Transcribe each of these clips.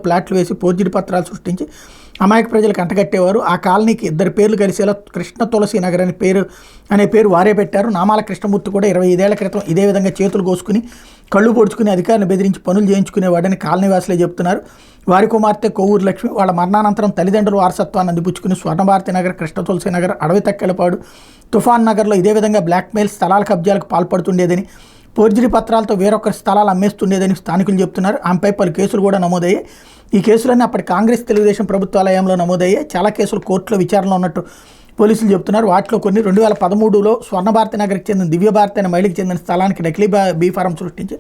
ప్లాట్లు వేసి ఫోర్జరీ పత్రాలు సృష్టించి అమాయక ప్రజలకు అంటగట్టేవారు. ఆ కాలనీకి 2 పేర్లు కలిసేలా కృష్ణ తులసి నగర్ అనే పేరు వారే పెట్టారు. నామాల కృష్ణమూర్తి కూడా 25 ఏళ్ల క్రితం ఇదే విధంగా చేతులు కోసుకుని కళ్ళు పొడుచుకుని అధికారులను బెదిరించి పనులు చేయించుకునేవాడని కాలనీవాసులే చెబుతున్నారు. వారి కుమార్తె కొవ్వూరు లక్ష్మి వాళ్ళ మరణానంతరం తల్లిదండ్రుల వారసత్వాన్ని అందిపుచ్చుకుని స్వర్ణభారతి నగర్, కృష్ణ తులసి నగర్, అడవి తక్కెలపాడు, తుఫాన్ నగర్లో ఇదే విధంగా బ్లాక్మెయిల్ స్థలాల కబ్జాలకు పాల్పడుతుండేదని, ఫోర్జరీ పత్రాలతో వేరొకరి స్థలాలు అమ్మేస్తుండేదని స్థానికులు చెబుతున్నారు. ఆమెపై పలు కేసులు కూడా నమోదయ్యాయి. ఈ కేసులన్నీ అప్పటి కాంగ్రెస్ తెలుగుదేశం ప్రభుత్వాలయంలో నమోదయ్యాయి. చాలా కేసులు కోర్టులో విచారణలో ఉన్నట్టు పోలీసులు చెబుతున్నారు. వాటిలో కొన్ని 2013లో స్వర్ణభారతి నగర్కి చెందిన దివ్యభారతి అనే మహిళకి చెందిన స్థలానికి నకిలీ బీఫారం సృష్టించి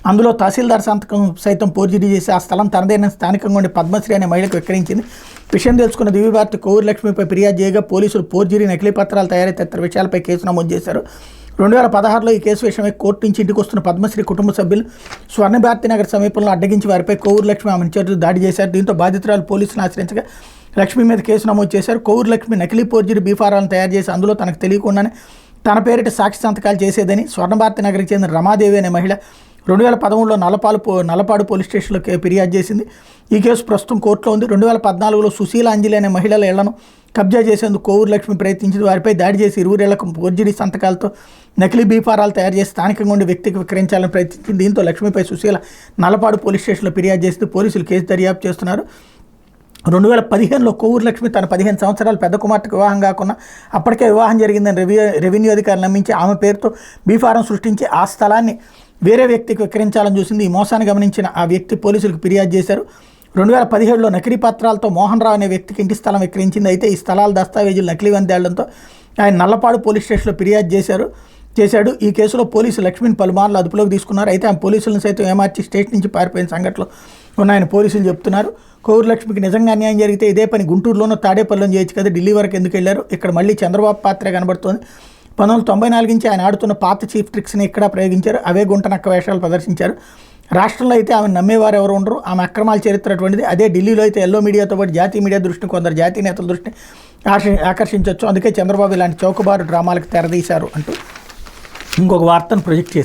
అందులో తహసీల్దార్ సంతకం సైతం ఫోర్జరీ చేసి ఆ స్థలం తనదైన స్థానికంగా ఉండే పద్మశ్రీ అనే మహిళకు విక్రయించింది. విషయం తెలుసుకున్న దివ్యభారతి కొవ్వూరు లక్ష్మిపై ఫిర్యాదు చేయగా పోలీసులు ఫోర్జరీ, నకిలీ పత్రాలు తయారీ తదితర విషయాలపై కేసు నమోదు చేశారు. 2016లో ఈ కేసు విషయమై కోర్టు నుంచి ఇంటికి వస్తున్న పద్మశ్రీ కుటుంబ సభ్యులు స్వర్ణభారతి నగర్ సమీపంలో అడ్డగించి వారిపై కొవ్వూరు లక్ష్మి ఆమె చేతులు దాడి చేశారు. దీంతో బాధితురాలు పోలీసులను ఆశ్రయించగా లక్ష్మి మీద కేసు నమోదు చేశారు. కొవ్వూరు లక్ష్మి నకిలీ ఫోర్జరీ బీఫారాలను తయారు చేసి అందులో తనకు తెలియకుండానే తన పేరిట సాక్షి సంతకాలు చేసేదని స్వర్ణభారతి నగర్కి చెందిన రమాదేవి అనే మహిళ 2013లో నల్లపాడు పోలీస్ స్టేషన్లో ఫిర్యాదు చేసింది. ఈ కేసు ప్రస్తుతం కోర్టులో ఉంది. 2014లో సుశీల అంజలి అనే మహిళల ఇళ్లను కబ్జా చేసేందుకు కొవ్వూరు లక్ష్మి ప్రయత్నించింది. వారిపై దాడి చేసి ఇరువురేళ్లకు ఫోర్జరీ సంతకాలతో నకిలీ బీఫారాలు తయారు చేసి స్థానికంగా ఉండే వ్యక్తికి విక్రయించాలని ప్రయత్నించింది. దీంతో లక్ష్మిపై సుశీల నల్లపాడు పోలీస్ స్టేషన్లో ఫిర్యాదు చేసి పోలీసులు కేసు దర్యాప్తు చేస్తున్నారు. 2015లో కొవ్వూరు లక్ష్మి తన 15 సంవత్సరాల పెద్ద కుమార్తెకు వివాహం కాకుండా అప్పటికే వివాహం జరిగిందని రెవెన్యూ అధికారులు నమ్మించి ఆమె పేరుతో బీఫారం సృష్టించి ఆ స్థలాన్ని వేరే వ్యక్తికి విక్రయించాలని చూసింది. ఈ మోసాన్ని గమనించిన ఆ వ్యక్తి పోలీసులకు ఫిర్యాదు చేశారు. 2017లో నకిలీ పత్రాలతో మోహన్ రావు అనే వ్యక్తికి ఇంటి స్థలం విక్రయించింది. అయితే ఈ స్థలాల దస్తావేజులు నకిలీవని తేలడంతో ఆయన నల్లపాడు పోలీస్ స్టేషన్లో ఫిర్యాదు చేశాడు. ఈ కేసులో పోలీసులు లక్ష్మిని పలుమార్లు అదుపులోకి తీసుకున్నారు. అయితే ఆమె పోలీసులను సైతం ఏమార్చి స్టేషన్ నుంచి పారిపోయిన సంఘటనలు ఉన్నాయని పోలీసులు చెప్తున్నారు. కొవ్వూరు లక్ష్మికి నిజంగా అన్యాయం జరిగితే ఇదే పని గుంటూరులోనూ తాడేపల్లిలో చేయొచ్చు కదా, ఢిల్లీ వరకు ఎందుకు వెళ్ళారు? ఇక్కడ మళ్ళీ చంద్రబాబు పాత్రే కనబడుతోంది. 1994 నుంచి ఆయన ఆడుతున్న పాత చీఫ్ ట్రిక్స్ని ఇక్కడ ప్రయోగించారు. అవే గుంటనక్క వేషాలు ప్రదర్శించారు. రాష్ట్రంలో అయితే ఆమె నమ్మేవారు ఎవరు ఉండరు. ఆమె అక్రమాల చరిత్ర అటువంటిది. అదే ఢిల్లీలో అయితే ఎల్లో మీడియాతో పాటు జాతీయ మీడియా దృష్టిని, కొందరు జాతీయ నేతల దృష్టిని ఆకర్షించవచ్చు. అందుకే చంద్రబాబు ఇలాంటి చౌకబారు డ్రామాలకు తెరదీశారు అంటూ ఇంకొక వార్తను ప్రొజెక్ట్ చేశారు.